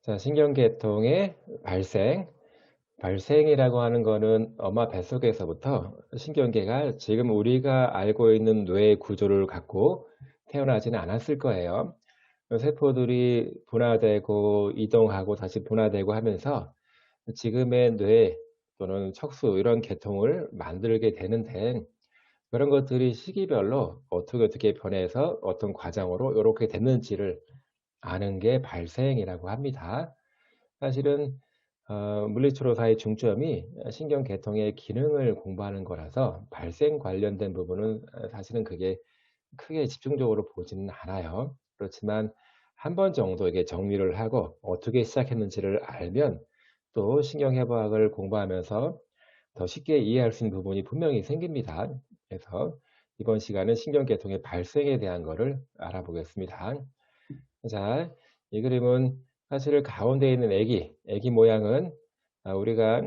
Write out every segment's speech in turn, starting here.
자, 신경계통의 발생이라고 하는 거는 엄마 뱃속에서부터 신경계가 지금 우리가 알고 있는 뇌의 구조를 갖고 태어나지는 않았을 거예요. 세포들이 분화되고 이동하고 다시 분화되고 하면서 지금의 뇌 또는 척수 이런 계통을 만들게 되는데, 그런 것들이 시기별로 어떻게 변해서 어떤 과정으로 이렇게 됐는지를 아는 게 발생이라고 합니다. 사실은 물리치료사의 중점이 신경계통의 기능을 공부하는 거라서 발생 관련된 부분은 사실은 그게 크게 집중적으로 보지는 않아요. 그렇지만 한 번 정도 이게 정리를 하고 어떻게 시작했는지를 알면 또 신경해부학을 공부하면서 더 쉽게 이해할 수 있는 부분이 분명히 생깁니다. 그래서 이번 시간은 신경계통의 발생에 대한 거를 알아보겠습니다. 자, 이 그림은 사실 가운데 있는 애기 모양은 우리가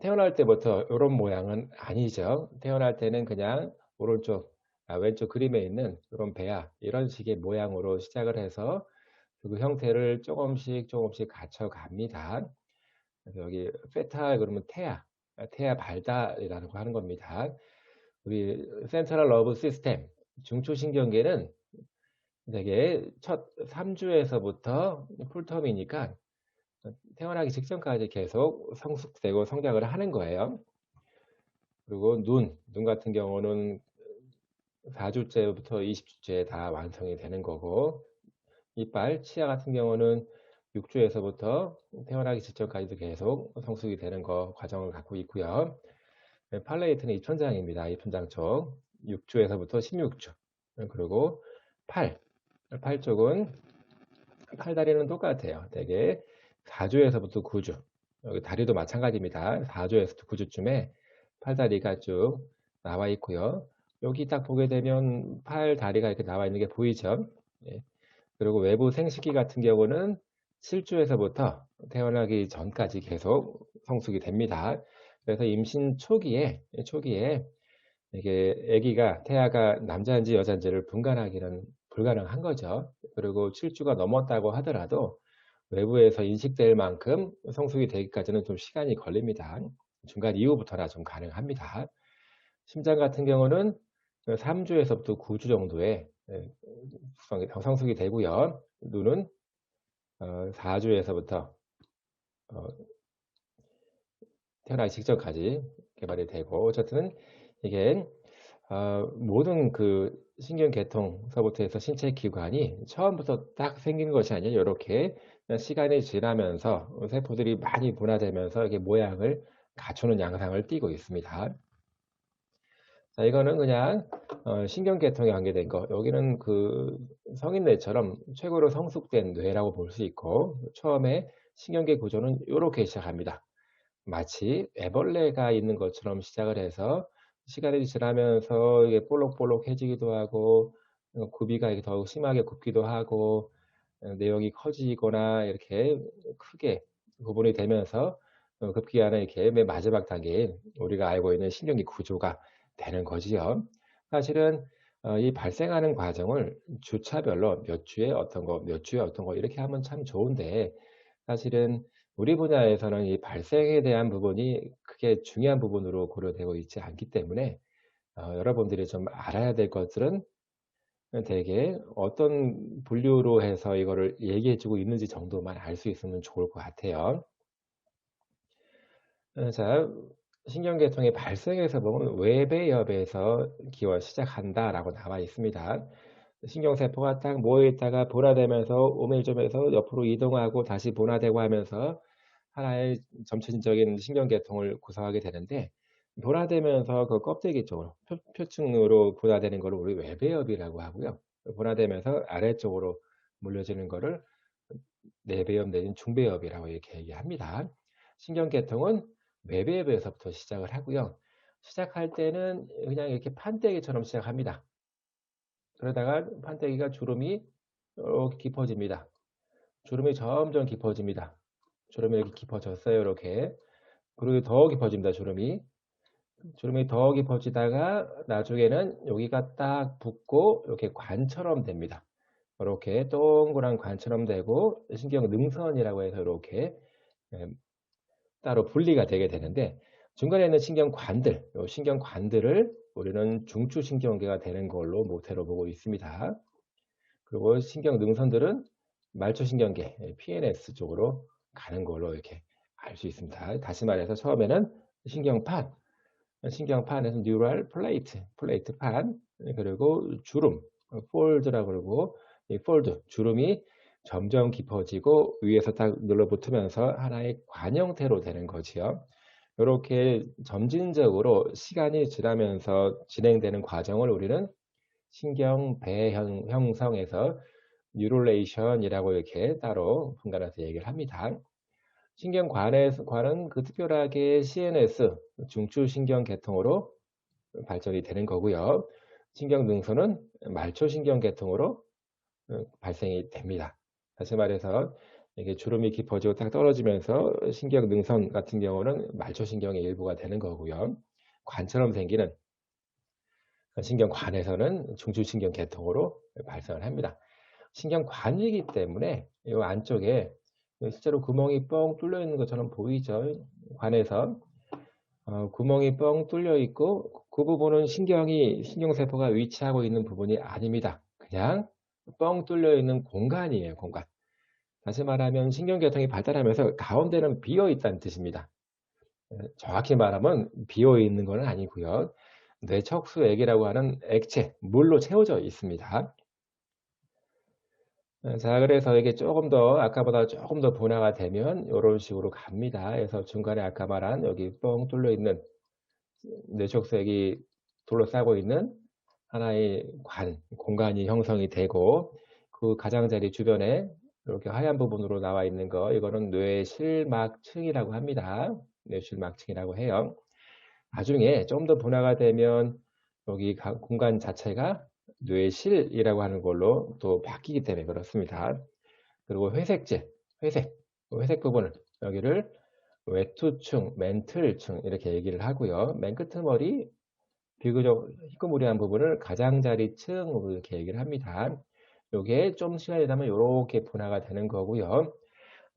태어날 때부터 이런 모양은 아니죠. 태어날 때는 그냥 오른쪽, 왼쪽 그림에 있는 이런 배아 이런 식의 모양으로 시작을 해서 그 형태를 조금씩 갖춰 갑니다. 그래서 여기 페타 그러면 태아 발달이라고 하는 겁니다. 우리 센트럴 러브 시스템 중추신경계는 되게 첫 3주에서부터 풀텀이니까 태어나기 직전까지 계속 성숙되고 성장을 하는 거예요. 그리고 눈 같은 경우는 4주째부터 20주째에 다 완성이 되는 거고, 이빨, 치아 같은 경우는 6주에서부터 태어나기 직전까지도 계속 성숙이 되는 거 과정을 갖고 있고요. 팔레이트는 입천장입니다. 입천장 쪽 6주에서부터 16주. 그리고 팔 쪽은 팔다리는 똑같아요. 되게 4주에서부터 9주. 여기 다리도 마찬가지입니다. 4주에서 9주쯤에 팔다리가 쭉 나와 있고요. 여기 딱 보게 되면 팔 다리가 이렇게 나와 있는 게 보이죠? 예. 그리고 외부 생식기 같은 경우는 7주에서부터 태어나기 전까지 계속 성숙이 됩니다. 그래서 임신 초기에 이게 아기가 태아가 남자인지 여자인지를 분간하기는 불가능한 거죠. 그리고 7주가 넘었다고 하더라도 외부에서 인식될 만큼 성숙이 되기까지는 좀 시간이 걸립니다. 중간 이후부터나 좀 가능합니다. 심장 같은 경우는 3주에서부터 9주 정도에 성숙이 되고요. 눈은 4주에서부터 태어나기 직전까지 개발이 되고, 어쨌든 이게 모든 그 신경계통서부터 해서 신체 기관이 처음부터 딱 생긴 것이 아니라 이렇게 시간이 지나면서 세포들이 많이 분화되면서 이게 모양을 갖추는 양상을 띠고 있습니다. 자, 이거는 그냥 신경계통에 관계된 거. 여기는 그 성인뇌처럼 최고로 성숙된 뇌라고 볼 수 있고, 처음에 신경계 구조는 이렇게 시작합니다. 마치 애벌레가 있는 것처럼 시작을 해서 시간이 지나면서 이게 볼록볼록해지기도 하고, 굽이가 이렇게 더욱 심하게 굽기도 하고, 내용이 커지거나 이렇게 크게 구분이 되면서 급기야는 이렇게 맨 마지막 단계인 우리가 알고 있는 신경계 구조가 되는 거지요. 사실은 이 발생하는 과정을 주차별로 몇 주에 어떤 거, 몇 주에 어떤 거 이렇게 하면 참 좋은데, 사실은 우리 분야에서는 이 발생에 대한 부분이 크게 중요한 부분으로 고려되고 있지 않기 때문에 여러분들이 좀 알아야 될 것들은 되게 어떤 분류로 해서 이거를 얘기해 주고 있는지 정도만 알 수 있으면 좋을 것 같아요. 자, 신경계통의 발생에서 보면 외배엽에서 기원 시작한다라고 나와 있습니다. 신경세포가 딱 모여있다가 분화되면서 오밀점에서 옆으로 이동하고 다시 분화되고 하면서 하나의 점체적인 신경계통을 구성하게 되는데, 분화되면서 그 껍데기 쪽으로 표층으로 분화되는 것을 우리 외배엽이라고 하고요. 분화되면서 아래쪽으로 물려지는 것을 내배엽 내지는 중배엽이라고 이렇게 얘기합니다. 신경계통은 외배엽에서부터 시작을 하고요. 시작할 때는 그냥 이렇게 판때기처럼 시작합니다. 그러다가 판때기가 주름이 이렇게 깊어집니다. 주름이 점점 깊어집니다. 주름이 이렇게 깊어졌어요. 이렇게. 그리고 더 깊어집니다. 주름이 더 깊어지다가 나중에는 여기가 딱 붓고 이렇게 관처럼 됩니다. 이렇게 동그란 관처럼 되고 신경 능선이라고 해서 이렇게 따로 분리가 되게 되는데 중간에 있는 신경관들, 요 신경관들을 우리는 중추신경계가 되는 걸로 모태로 보고 있습니다. 그리고 신경 능선들은 말초신경계, PNS 쪽으로 가는 걸로 이렇게 알 수 있습니다. 다시 말해서 처음에는 신경판, 신경판에서 뉴럴 플레이트, 플레이트판, 그리고 주름, 폴드라고 그러고 이 폴드, 주름이 점점 깊어지고 위에서 딱 눌러붙으면서 하나의 관 형태로 되는 거지요. 이렇게 점진적으로 시간이 지나면서 진행되는 과정을 우리는 신경 배형성에서 뉴럴레이션이라고 이렇게 따로 분간해서 얘기를 합니다. 신경관은 그 특별하게 CNS, 중추신경계통으로 발전이 되는 거고요. 신경능선은 말초신경계통으로 발생이 됩니다. 다시 말해서 이게 주름이 깊어지고 딱 떨어지면서 신경능선 같은 경우는 말초신경의 일부가 되는 거고요. 관처럼 생기는 신경관에서는 중추신경계통으로 발생을 합니다. 신경관이기 때문에 이 안쪽에 실제로 구멍이 뻥 뚫려 있는 것처럼 보이죠. 관에서 구멍이 뻥 뚫려 있고 그 부분은 신경세포가 위치하고 있는 부분이 아닙니다. 그냥 뻥 뚫려 있는 공간이에요. 공간. 다시 말하면 신경계통이 발달하면서 가운데는 비어 있다는 뜻입니다. 정확히 말하면 비어 있는 건 아니고요. 뇌척수액이라고 하는 액체, 물로 채워져 있습니다. 자, 그래서 이게 조금 더 아까보다 조금 더 분화가 되면 이런 식으로 갑니다. 그래서 중간에 아까 말한 여기 뻥 뚫려 있는 뇌척수액이 둘러싸고 있는 하나의 공간이 형성이 되고 그 가장자리 주변에 이렇게 하얀 부분으로 나와 있는 거 이거는 뇌실막층이라고 합니다. 뇌실막층이라고 해요. 나중에 좀 더 분화가 되면 여기 공간 자체가 뇌실이라고 하는 걸로 또 바뀌기 때문에 그렇습니다. 그리고 회색 부분을 여기를 외투층, 멘틀층 이렇게 얘기를 하고요. 맨 끝머리 비교적 희끄무리한 부분을 가장자리층으로 이렇게 얘기를 합니다. 요게 좀 시간이 지나면 이렇게 분화가 되는 거고요.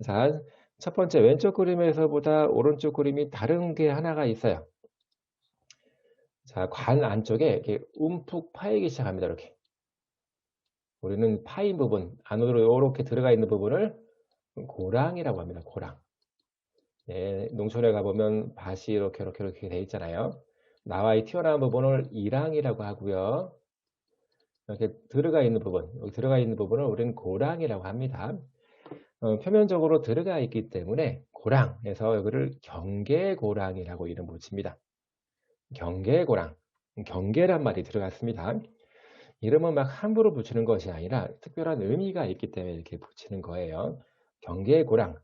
자, 첫 번째 왼쪽 그림에서보다 오른쪽 그림이 다른 게 하나가 있어요. 자, 관 안쪽에 이렇게 움푹 파이기 시작합니다. 이렇게. 우리는 파인 부분, 안으로 이렇게 들어가 있는 부분을 고랑이라고 합니다. 고랑. 예, 농촌에 가보면 밭이 이렇게 돼 있잖아요. 나와의 튀어나온 부분을 이랑이라고 하고요. 이렇게 들어가 있는 부분, 여기 들어가 있는 부분을 우리는 고랑이라고 합니다. 표면적으로 들어가 있기 때문에 고랑에서 여기를 경계고랑이라고 이름 붙입니다. 경계고랑, 경계란 말이 들어갔습니다. 이름은 막 함부로 붙이는 것이 아니라 특별한 의미가 있기 때문에 이렇게 붙이는 거예요. 경계고랑.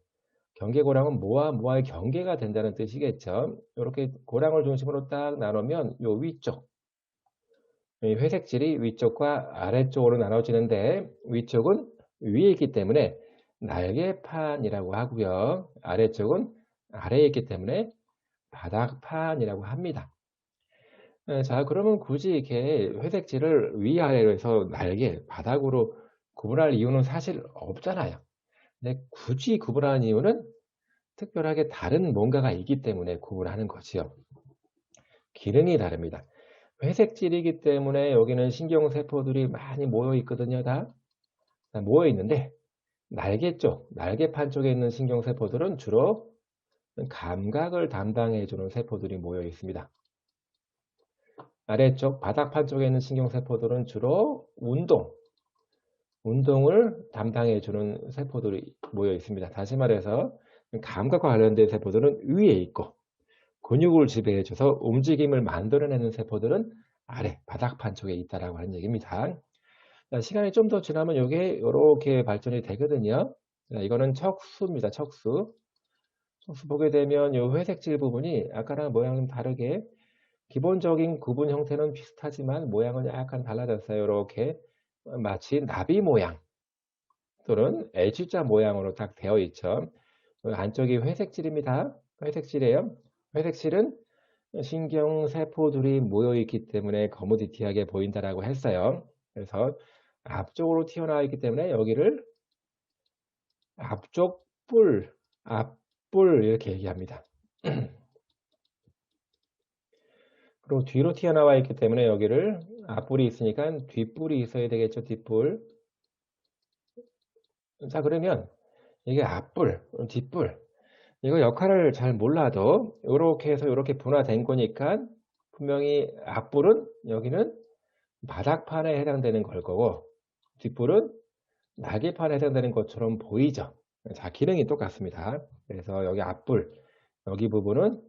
경계고랑은 뭐와의 경계가 된다는 뜻이겠죠. 이렇게 고랑을 중심으로 딱 나누면 요 위쪽, 이 회색질이 위쪽과 아래쪽으로 나눠지는데 위쪽은 위에 있기 때문에 날개판이라고 하고요. 아래쪽은 아래에 있기 때문에 바닥판이라고 합니다. 자, 그러면 굳이 이렇게 회색질을 위아래로 해서 날개, 바닥으로 구분할 이유는 사실 없잖아요. 근데 굳이 구분하는 이유는 특별하게 다른 뭔가가 있기 때문에 구분하는 거지요. 기능이 다릅니다. 회색질이기 때문에 여기는 신경세포들이 많이 모여 있거든요. 다 모여 있는데 날개 쪽, 날개판 쪽에 있는 신경세포들은 주로 감각을 담당해 주는 세포들이 모여 있습니다. 아래쪽 바닥판 쪽에 있는 신경세포들은 주로 운동을 담당해 주는 세포들이 모여 있습니다. 다시 말해서 감각과 관련된 세포들은 위에 있고 근육을 지배해 줘서 움직임을 만들어내는 세포들은 아래 바닥판 쪽에 있다라고 하는 얘기입니다. 자, 시간이 좀 더 지나면 이게 이렇게 발전이 되거든요. 자, 이거는 척수입니다. 척수. 척수 보게 되면 이 회색질 부분이 아까랑 모양은 다르게 기본적인 구분 형태는 비슷하지만 모양은 약간 달라졌어요. 이렇게 마치 나비 모양 또는 H자 모양으로 딱 되어 있죠. 안쪽이 회색질입니다. 회색질이에요. 회색질은 신경세포들이 모여있기 때문에 거무디티하게 보인다라고 했어요. 그래서 앞쪽으로 튀어나와 있기 때문에 여기를 앞쪽 뿔, 앞뿔 이렇게 얘기합니다. 그리고 뒤로 튀어나와 있기 때문에 여기를 앞뿔이 있으니까 뒷뿔이 있어야 되겠죠. 뒷뿔. 자, 그러면 이게 앞뿔, 뒷뿔. 이거 역할을 잘 몰라도 이렇게 해서 이렇게 분화된 거니까 분명히 앞뿔은 여기는 바닥판에 해당되는 걸 거고 뒷뿔은 날개판에 해당되는 것처럼 보이죠. 자, 기능이 똑같습니다. 그래서 여기 앞뿔, 여기 부분은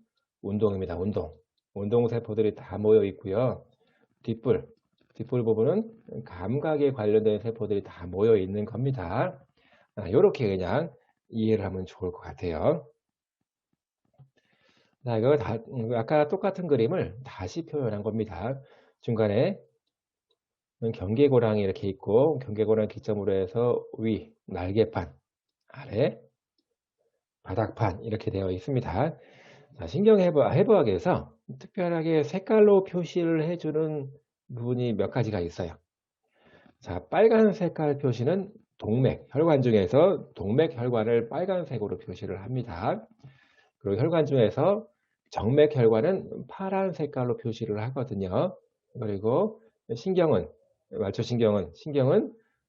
운동입니다. 운동 세포들이 다 모여 있고요. 뒷뿔 부분은 감각에 관련된 세포들이 다 모여 있는 겁니다. 이렇게 그냥 이해를 하면 좋을 것 같아요. 자, 이거 아까 똑같은 그림을 다시 표현한 겁니다. 중간에 경계고랑이 이렇게 있고, 경계고랑 기점으로 해서 위, 날개판, 아래, 바닥판 이렇게 되어 있습니다. 자, 신경해부학에서 특별하게 색깔로 표시를 해주는 부분이 몇 가지가 있어요. 자, 빨간 색깔 표시는 동맥, 혈관 중에서 동맥 혈관을 빨간색으로 표시를 합니다. 그리고 혈관 중에서 정맥 혈관은 파란 색깔로 표시를 하거든요. 그리고 신경은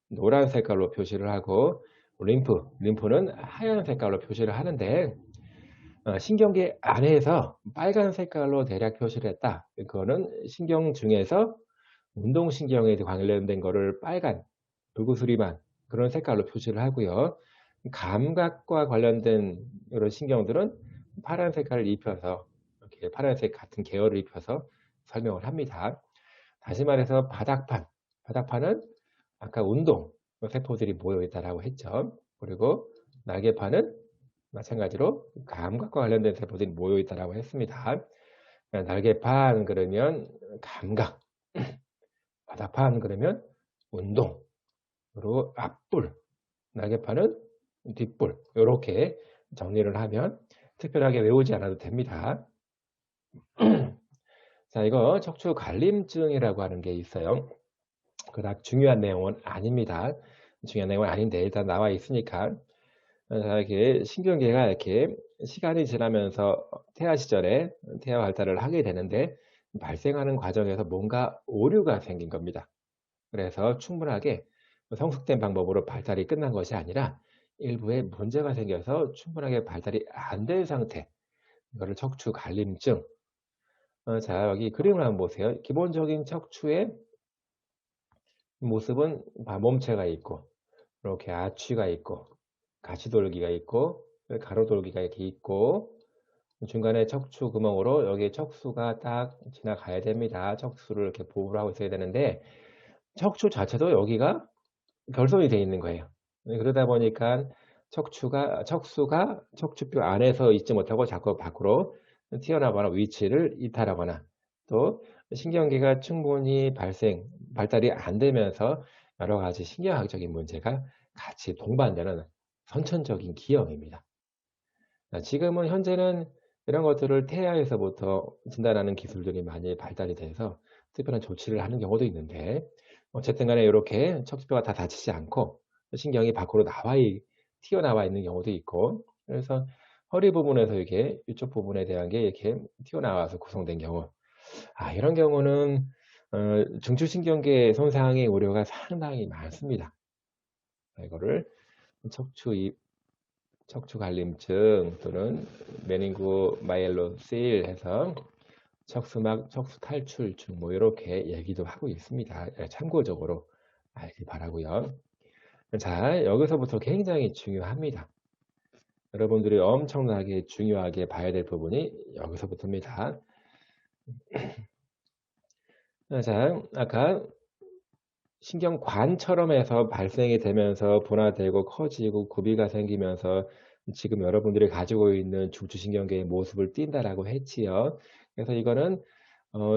노란 색깔로 표시를 하고 림프는 하얀 색깔로 표시를 하는데 신경계 안에서 빨간 색깔로 대략 표시를 했다. 그거는 신경 중에서 운동신경에 관련된 거를 빨간, 불구스름한 그런 색깔로 표시를 하고요. 감각과 관련된 이런 신경들은 파란 색깔을 입혀서 이렇게 파란색 같은 계열을 입혀서 설명을 합니다. 다시 말해서 바닥판은 아까 운동 세포들이 모여 있다라고 했죠. 그리고 날개판은 마찬가지로 감각과 관련된 세포들이 모여 있다라고 했습니다. 날개판 그러면 감각, 바닥판 그러면 운동, 그리고 앞뿔, 날개판은 뒷뿔 이렇게 정리를 하면 특별하게 외우지 않아도 됩니다. 자, 이거 척추 갈림증이라고 하는 게 있어요. 그닥 중요한 내용은 아닙니다. 중요한 내용은 아닌데 일단 나와 있으니까 자, 이렇게 신경계가 이렇게 시간이 지나면서 태아 시절에 태아 발달을 하게 되는데 발생하는 과정에서 뭔가 오류가 생긴 겁니다. 그래서 충분하게 성숙된 방법으로 발달이 끝난 것이 아니라 일부에 문제가 생겨서 충분하게 발달이 안 된 상태, 이거를 척추 갈림증. 자, 여기 그림을 한번 보세요. 기본적인 척추의 모습은 몸체가 있고 이렇게 아취가 있고 가시돌기가 있고 가로돌기가 이렇게 있고 중간에 척추 구멍으로 여기 척수가 딱 지나가야 됩니다. 척수를 이렇게 보호를 하고 있어야 되는데 척추 자체도 여기가 결손이 되어 있는 거예요. 그러다 보니까 척수가 척추뼈 안에서 있지 못하고 자꾸 밖으로 튀어나오거나 위치를 이탈하거나 또 신경계가 충분히 발달이 안 되면서 여러 가지 신경학적인 문제가 같이 동반되는 선천적인 기형입니다. 지금은 현재는 이런 것들을 태아에서부터 진단하는 기술들이 많이 발달이 돼서 특별한 조치를 하는 경우도 있는데 어쨌든 간에 이렇게 척추뼈가 다 다치지 않고 신경이 밖으로 튀어나와 있는 경우도 있고 그래서 허리 부분에서 이렇게 이쪽 부분에 대한 게 이렇게 튀어나와서 구성된 경우 이런 경우는 중추신경계 손상의 우려가 상당히 많습니다. 이거를 척추 갈림증 또는 메닝고마이엘로실 해서 척수막 척수 탈출증 뭐 이렇게 얘기도 하고 있습니다. 참고적으로 알길 바라고요. 자, 여기서부터 굉장히 중요합니다. 여러분들이 엄청나게 중요하게 봐야 될 부분이 여기서부터입니다. 자, 아까 신경관처럼 해서 발생이 되면서 분화되고 커지고 구비가 생기면서 지금 여러분들이 가지고 있는 중추신경계의 모습을 띈다라고 했지요. 그래서 이거는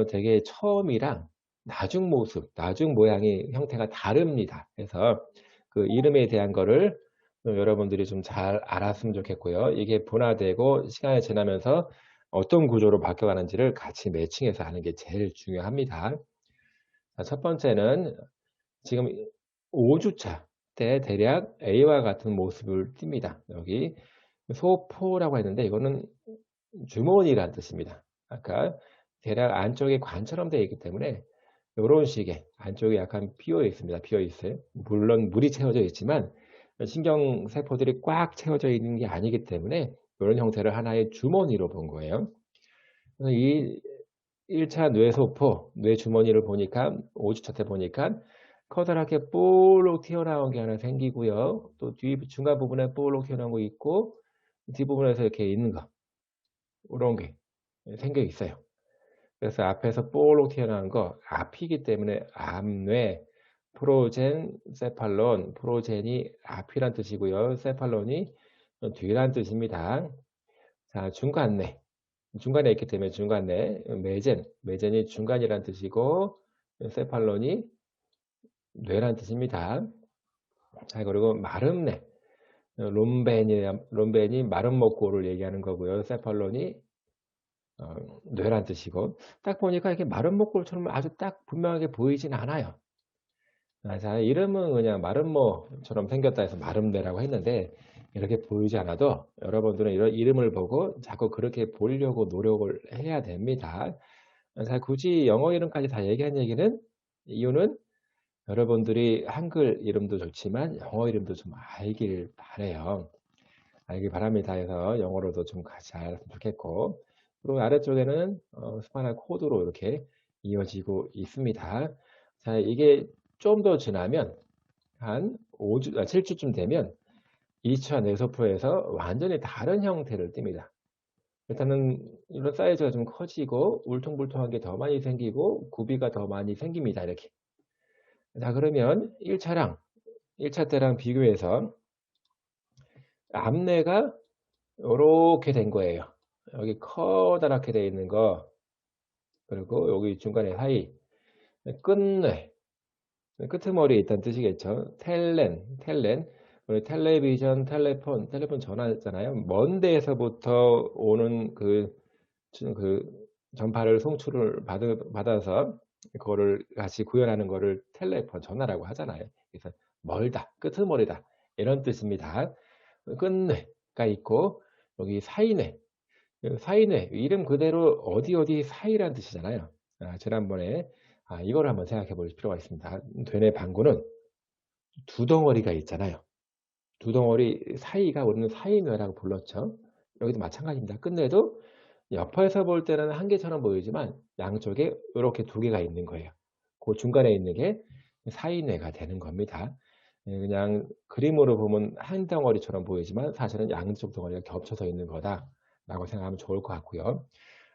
되게 처음이랑 나중 모습, 나중 모양이 형태가 다릅니다. 그래서 그 이름에 대한 거를 여러분들이 좀 잘 알았으면 좋겠고요. 이게 분화되고 시간이 지나면서 어떤 구조로 바뀌어가는지를 같이 매칭해서 아는 게 제일 중요합니다. 자, 첫 번째는 지금 5주차 때 대략 A와 같은 모습을 띱니다. 여기 소포라고 했는데 이거는 주머니라는 뜻입니다. 아까 대략 안쪽에 관처럼 되어 있기 때문에 요런 식의 안쪽이 약간 비어 있습니다. 비어 있어요. 물론 물이 채워져 있지만 신경세포들이 꽉 채워져 있는 게 아니기 때문에 이런 형태를 하나의 주머니로 본 거예요. 그래서 이 1차 뇌소포, 뇌주머니를 보니까 5주차 때 보니까 커다랗게 볼록 튀어나온 게 하나 생기고요. 또 중간 부분에 볼록 튀어나온 거 있고 뒷부분에서 이렇게 있는 거 이런 게 생겨 있어요. 그래서 앞에서 볼록 튀어나온 거 앞이기 때문에 앞뇌, 프로젠세팔론, 프로젠이 앞이란 뜻이고요. 세팔론이 뒤란 뜻입니다. 자, 중간뇌. 중간에 있기 때문에 중간뇌, 매젠이 중간이란 뜻이고 세팔론이 뇌란 뜻입니다. 자, 그리고 마름뇌. 롬벤이 마름 먹고를 얘기하는 거고요. 세팔론이 뇌란 뜻이고 딱 보니까 이렇게 마름 먹고처럼 아주 딱 분명하게 보이진 않아요. 자, 이름은 그냥 마름모처럼 생겼다 해서 마름뇌라고 했는데 이렇게 보이지 않아도 여러분들은 이런 이름을 보고 자꾸 그렇게 보려고 노력을 해야 됩니다. 자, 굳이 영어 이름까지 다 얘기한 얘기는 이유는 여러분들이 한글 이름도 좋지만 영어 이름도 좀 알길 바래요. 알길 바랍니다. 해서 영어로도 좀 같이 알았으면 좋겠고 그리고 아래쪽에는 스파이널 코드로 이렇게 이어지고 있습니다. 자, 이게 좀 더 지나면 한 7주쯤 되면 2차 뇌소포에서 완전히 다른 형태를 띱니다. 일단은 이런 사이즈가 좀 커지고 울퉁불퉁한 게 더 많이 생기고 구비가 더 많이 생깁니다. 이렇게. 자, 그러면 1차 때랑 비교해서 앞뇌가 이렇게 된 거예요. 여기 커다랗게 되어 있는 거 그리고 여기 중간에 사이 끝뇌 끄트머리에 있다는 뜻이겠죠. 텔렌 우리 텔레폰 전화했잖아요. 먼 데에서부터 오는 그 전파를 송출을 받아서 그거를 같이 구현하는 거를 텔레폰 전화라고 하잖아요. 그래서 멀다, 끄트머리다 이런 뜻입니다. 끝뇌가 있고 여기 사이뇌 이름 그대로 어디 사이라는 뜻이잖아요. 지난번에 이걸 한번 생각해 볼 필요가 있습니다. 되뇌 방구는 두 덩어리가 있잖아요. 두 덩어리 사이가 우리는 사이뇌라고 불렀죠. 여기도 마찬가지입니다. 끝내도 옆에서 볼 때는 한 개처럼 보이지만 양쪽에 이렇게 두 개가 있는 거예요. 그 중간에 있는 게 사이뇌가 되는 겁니다. 그냥 그림으로 보면 한 덩어리처럼 보이지만 사실은 양쪽 덩어리가 겹쳐서 있는 거다라고 생각하면 좋을 것 같고요.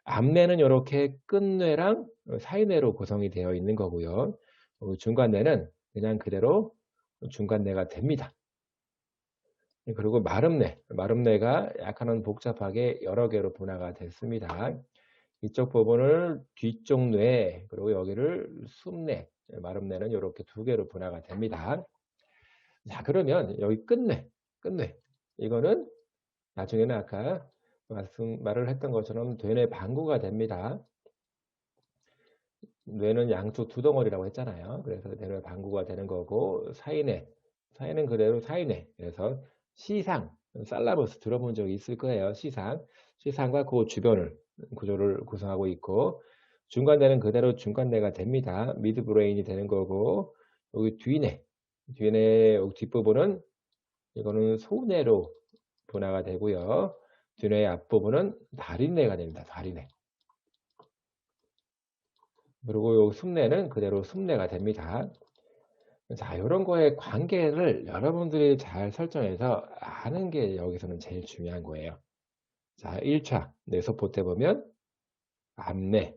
앞뇌는 이렇게 끝뇌랑 사이뇌로 구성이 되어 있는 거고요. 중간뇌는 그냥 그대로 중간뇌가 됩니다. 그리고 마름뇌가 약간은 복잡하게 여러 개로 분화가 됐습니다. 이쪽 부분을 뒤쪽 뇌, 그리고 여기를 숨뇌, 마름뇌는 이렇게 두 개로 분화가 됩니다. 자, 그러면 여기 끝뇌. 이거는 나중에는 아까 말을 했던 것처럼 되뇌 방구가 됩니다. 뇌는 양쪽 두 덩어리라고 했잖아요. 그래서 되뇌 방구가 되는 거고 사이뇌는 그대로 사이뇌. 그래서 시상, 살라버스 들어본 적이 있을 거예요. 시상과 그 주변을 구조를 구성하고 있고 중간뇌는 그대로 중간뇌가 됩니다. 미드브레인이 되는 거고 여기 뒤뇌 여기 뒷부분은 이거는 소뇌로 분화가 되고요. 뒤뇌의 앞부분은 다리뇌가 됩니다. 다리뇌. 그리고 요 숨뇌는 그대로 숨뇌가 됩니다. 자, 이런 거의 관계를 여러분들이 잘 설정해서 아는 게 여기서는 제일 중요한 거예요. 자, 1차 뇌소포 때 보면 앞뇌,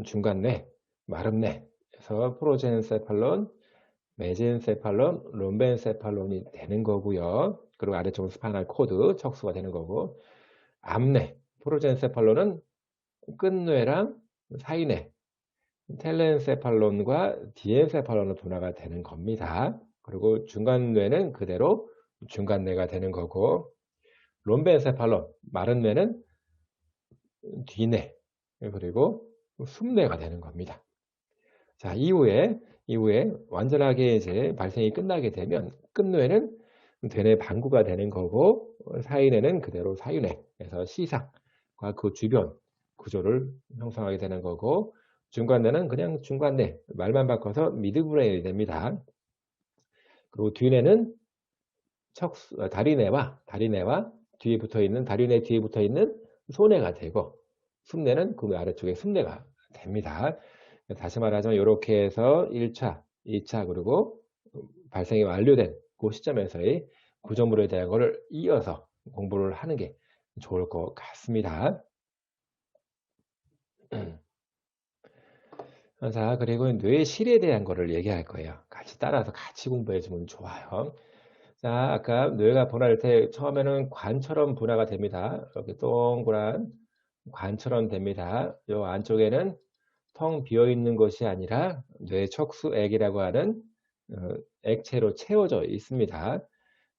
중간뇌, 마름뇌에서 프로젠세팔론, 메젠세팔론, 롬벤세팔론이 되는 거고요. 그리고 아래쪽은 스파이널 코드, 척수가 되는 거고 앞뇌, 프로젠세팔론은 끝뇌랑 사이뇌, 텔렌세팔론과 디엔세팔론으로 분화가 되는 겁니다. 그리고 중간뇌는 그대로 중간뇌가 되는 거고 롬벤세팔론, 마른 뇌는 뒤뇌, 그리고 숨뇌가 되는 겁니다. 자, 이후에 완전하게 이제 발생이 끝나게 되면 끝뇌는 되뇌 방구가 되는 거고 사이뇌는 그대로 사유뇌에서 시상과 그 주변 구조를 형성하게 되는 거고 중간뇌는 그냥 중간뇌 말만 바꿔서 미드브레인이 됩니다. 그리고 뒤뇌는 다리뇌와 뒤에 붙어 있는 다리뇌 뒤에 붙어 있는 소뇌가 되고 숨뇌는 그 아래쪽에 숨뇌가 됩니다. 다시 말하자면 이렇게 해서 1차, 2차 그리고 발생이 완료된 그 시점에서의 구조물에 대한 것을 이어서 공부를 하는 게 좋을 것 같습니다. 자, 그리고 뇌실에 대한 거를 얘기할 거예요. 같이 따라서 같이 공부해 주면 좋아요. 자, 아까 뇌가 분화할 때 처음에는 관처럼 분화가 됩니다. 이렇게 동그란 관처럼 됩니다. 요 안쪽에는 텅 비어 있는 것이 아니라 뇌척수액이라고 하는 액체로 채워져 있습니다.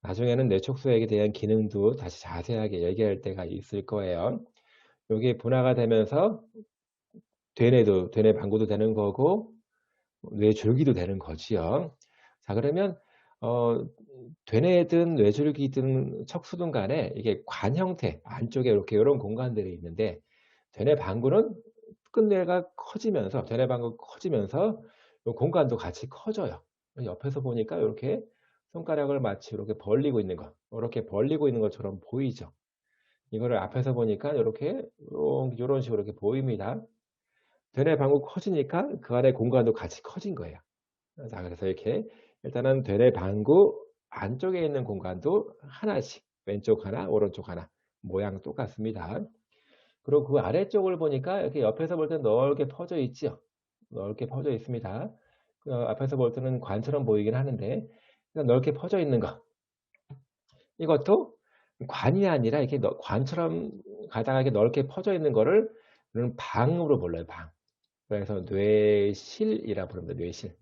나중에는 뇌척수액에 대한 기능도 다시 자세하게 얘기할 때가 있을 거예요. 여기 분화가 되면서 되뇌 방구도 되는 거고 뇌줄기도 되는 거지요. 자, 그러면 어, 되뇌든 뇌줄기든 척수든 간에 이게 관 형태 안쪽에 이렇게 이런 공간들이 있는데 되뇌 방구는 끝내가 커지면서 되뇌 방구가 커지면서 요 공간도 같이 커져요. 옆에서 보니까 이렇게 손가락을 마치 이렇게 벌리고 있는 것, 이렇게 벌리고 있는 것처럼 보이죠. 이거를 앞에서 보니까 이렇게 이런 식으로 이렇게 보입니다. 되뇌 방구 커지니까 그 안에 공간도 같이 커진 거예요. 자, 그래서 이렇게 일단은 되뇌 방구 안쪽에 있는 공간도 하나씩 왼쪽 하나, 오른쪽 하나 모양 똑같습니다. 그리고 그 아래쪽을 보니까 이렇게 옆에서 볼 때는 넓게 퍼져 있죠. 넓게 퍼져 있습니다. 앞에서 볼 때는 관처럼 보이긴 하는데 넓게 퍼져 있는 거. 이것도 관이 아니라 이렇게 관처럼 가다가 이렇게 넓게 퍼져 있는 거를 우리는 방으로 불러요. 방. 그래서 뇌실이라 부릅니다. 뇌실.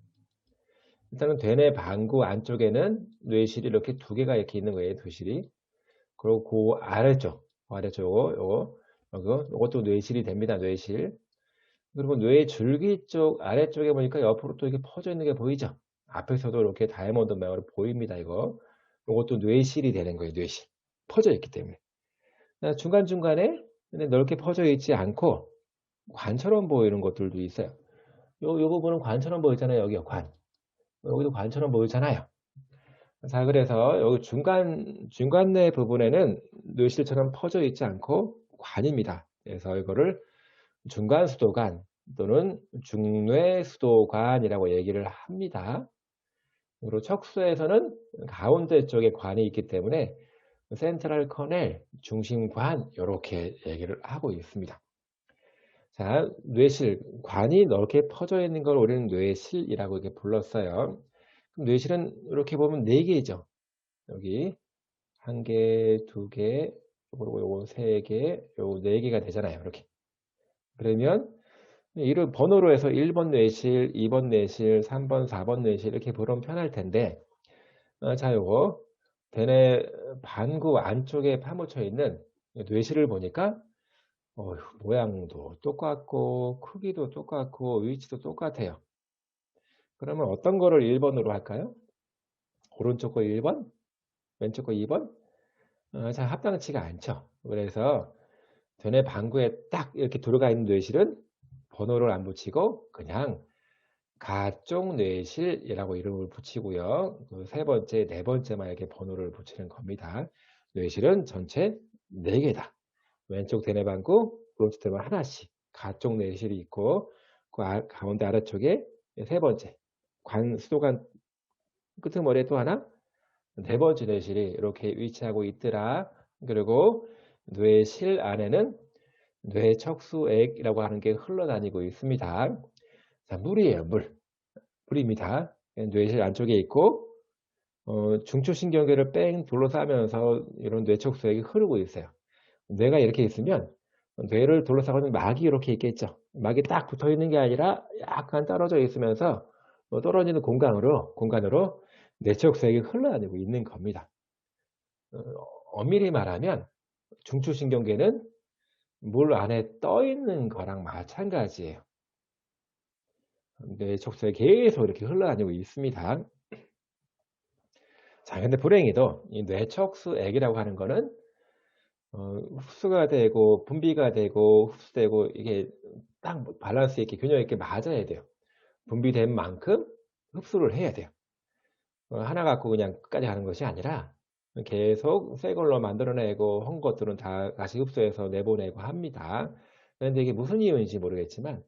일단은 되뇌 방구 안쪽에는 뇌실이 이렇게 두 개가 이렇게 있는 거예요. 뇌실이. 그리고 그 요것도 뇌실이 됩니다. 뇌실. 그리고 뇌 줄기 쪽 아래쪽에 보니까 옆으로 또 이렇게 퍼져 있는 게 보이죠? 앞에서도 이렇게 다이아몬드 모양으로 보입니다. 요것도 뇌실이 되는 거예요. 뇌실. 퍼져 있기 때문에. 중간중간에 넓게 퍼져 있지 않고 관처럼 보이는 것들도 있어요. 요 부분은 관처럼 보이잖아요. 여기요, 관. 여기도 관처럼 보이잖아요. 자, 그래서 여기 중간내 부분에는 뇌실처럼 퍼져 있지 않고 관입니다. 그래서 이거를 중간수도관 또는 중뇌수도관이라고 얘기를 합니다. 그리고 척수에서는 가운데 쪽에 관이 있기 때문에 센트럴 커넬, 중심관 이렇게 얘기를 하고 있습니다. 자, 뇌실, 관이 넓게 퍼져 있는 걸 우리는 뇌실이라고 이렇게 불렀어요. 그럼 뇌실은 이렇게 보면 네 개죠. 여기 한 개, 두 개, 그리고 요거 세 개, 요거 네 개가 되잖아요. 이렇게. 그러면 이를 번호로 해서 1번 뇌실, 2번 뇌실, 3번, 4번 뇌실 이렇게 부르면 편할 텐데 자, 요거 대뇌 반구 안쪽에 파묻혀 있는 뇌실을 보니까 모양도 똑같고 크기도 똑같고 위치도 똑같아요. 그러면 어떤 거를 1번으로 할까요? 오른쪽 거 1번, 왼쪽 거 2번? 잘 합당치가 않죠. 그래서 되뇌 방구에 딱 이렇게 들어가 있는 뇌실은 번호를 안 붙이고 그냥 가쪽 뇌실이라고 이름을 붙이고요. 그 세 번째, 네 번째만 이렇게 번호를 붙이는 겁니다. 뇌실은 전체 4개다. 왼쪽 대뇌방구, 오른쪽 대뇌방 하나씩 가쪽 뇌실이 있고 그 가운데 아래쪽에 세 번째 수도관 끄트머리에 또 하나 네 번째 뇌실이 이렇게 위치하고 있더라. 그리고 뇌실 안에는 뇌척수액이라고 하는 게 흘러다니고 있습니다. 자, 물이에요, 물입니다. 뇌실 안쪽에 있고 중추신경계를 뺑 둘러싸면서 이런 뇌척수액이 흐르고 있어요. 뇌가 이렇게 있으면 뇌를 둘러싸고 있는 막이 이렇게 있겠죠. 막이 딱 붙어 있는 게 아니라 약간 떨어져 있으면서 떨어지는 공간으로 뇌척수액이 흘러다니고 있는 겁니다. 엄밀히 말하면 중추신경계는 물 안에 떠 있는 거랑 마찬가지예요. 뇌 척수에 계속 이렇게 흘러다니고 있습니다. 자, 근데 불행히도 이 뇌척수액이라고 하는 거는 흡수가 되고 분비가 되고 흡수되고 이게 딱 밸런스 있게 균형 있게 맞아야 돼요. 분비된 만큼 흡수를 해야 돼요. 하나 갖고 그냥 끝까지 가는 것이 아니라 계속 새 걸로 만들어내고 한 것들은 다 다시 흡수해서 내보내고 합니다. 그런데 이게 무슨 이유인지 모르겠지만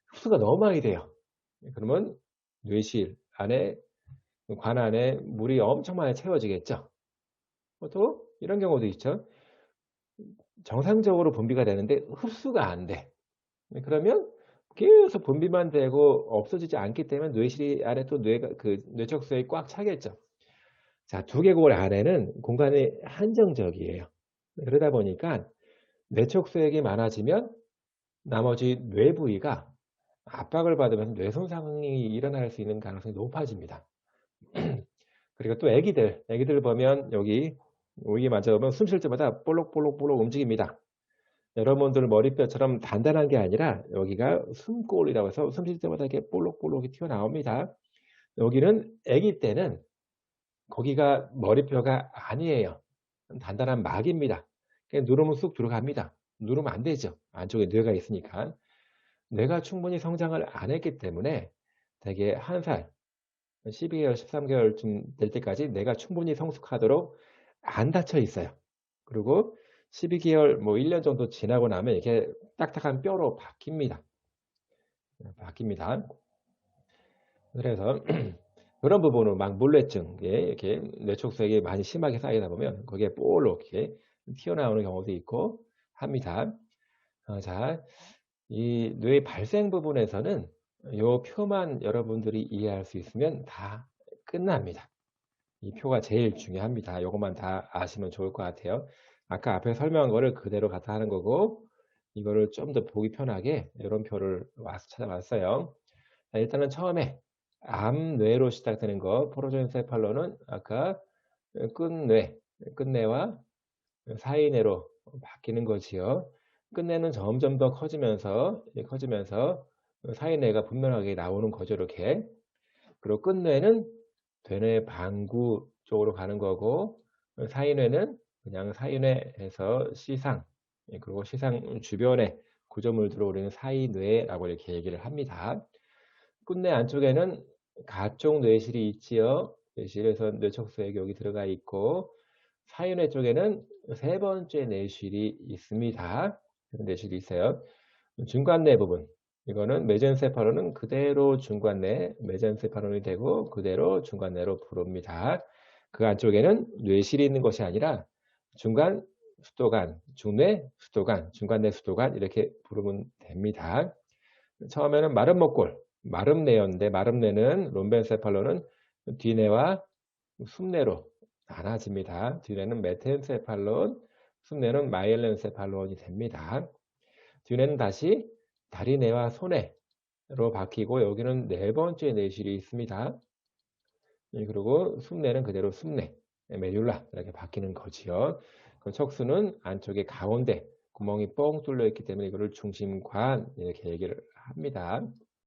흡수가 너무 많이 돼요. 그러면 뇌실 안에 관 안에 물이 엄청 많이 채워지겠죠. 또 이런 경우도 있죠. 정상적으로 분비가 되는데 흡수가 안 돼. 그러면 계속 분비만 되고 없어지지 않기 때문에 뇌실 안에 또 뇌가 그 뇌척수에 꽉 차겠죠. 자, 두개골 안에는 공간이 한정적이에요. 그러다 보니까 뇌척수액이 많아지면 나머지 뇌 부위가 압박을 받으면서 뇌 손상이 일어날 수 있는 가능성이 높아집니다. 그리고 또 애기들 보면 여기 오이게 만져보면 숨 쉴 때마다 볼록볼록볼록 움직입니다. 여러분들 머리뼈처럼 단단한 게 아니라 여기가 숨골이라고 해서 숨 쉴 때마다 이렇게 볼록볼록이 튀어나옵니다. 여기는 애기 때는 거기가 머리뼈가 아니에요. 단단한 막입니다. 그냥 누르면 쑥 들어갑니다. 누르면 안 되죠. 안쪽에 뇌가 있으니까. 뇌가 충분히 성장을 안 했기 때문에 대개 1살, 12개월, 13개월쯤 될 때까지 뇌가 충분히 성숙하도록 안 닫혀 있어요. 그리고 12개월, 뭐 1년 정도 지나고 나면 이렇게 딱딱한 뼈로 바뀝니다. 바뀝니다. 그래서 그런 부분은 막 물뇌증, 이렇게 뇌촉수액이 많이 심하게 쌓이다 보면 거기에 볼록 이렇게 튀어나오는 경우도 있고 합니다. 자, 이 뇌 발생 부분에서는 요 표만 여러분들이 이해할 수 있으면 다 끝납니다. 이 표가 제일 중요합니다. 요것만 다 아시면 좋을 것 같아요. 아까 앞에 설명한 거를 그대로 갖다 하는 거고 이거를 좀 더 보기 편하게 이런 표를 찾아봤어요. 자, 일단은 처음에 암뇌로 시작되는 거 프로젠세팔로는 아까 끝뇌와 사이뇌로 바뀌는 거지요. 끝내는 점점 더 커지면서 사이뇌가 분명하게 나오는 거죠. 이렇게. 그리고 끝뇌는 되뇌 방구 쪽으로 가는 거고 사이뇌는 그냥 사이뇌에서 시상 그리고 시상 주변에 구조물들로 우리는 사이뇌라고 이렇게 얘기를 합니다. 끝뇌 안쪽에는 가쪽 뇌실이 있지요. 뇌실에서 뇌척수액이 여기 들어가 있고 사이뇌 쪽에는 세 번째 뇌실이 있습니다. 뇌실이 있어요. 중간뇌 부분. 이거는 메젠세팔론은 그대로 중간뇌, 메젠세팔론이 되고 그대로 중간뇌로 부릅니다. 그 안쪽에는 뇌실이 있는 것이 아니라 중간 수도관, 중뇌 수도관, 중간뇌 수도관 이렇게 부르면 됩니다. 처음에는 마름뇌였는데 마름뇌는 롬벤세팔론은 뒤뇌와 숨뇌로 나눠집니다. 뒤뇌는 메텐세팔론, 숨뇌는 마이엘렌세팔론이 됩니다. 뒤뇌는 다시 다리뇌와 소뇌로 바뀌고 여기는 네 번째 뇌실이 있습니다. 그리고 숨뇌는 그대로 숨뇌, 메듈라 이렇게 바뀌는 거지요. 그 척수는 안쪽에 가운데 구멍이 뻥 뚫려 있기 때문에 이거를 중심관 이렇게 얘기를 합니다.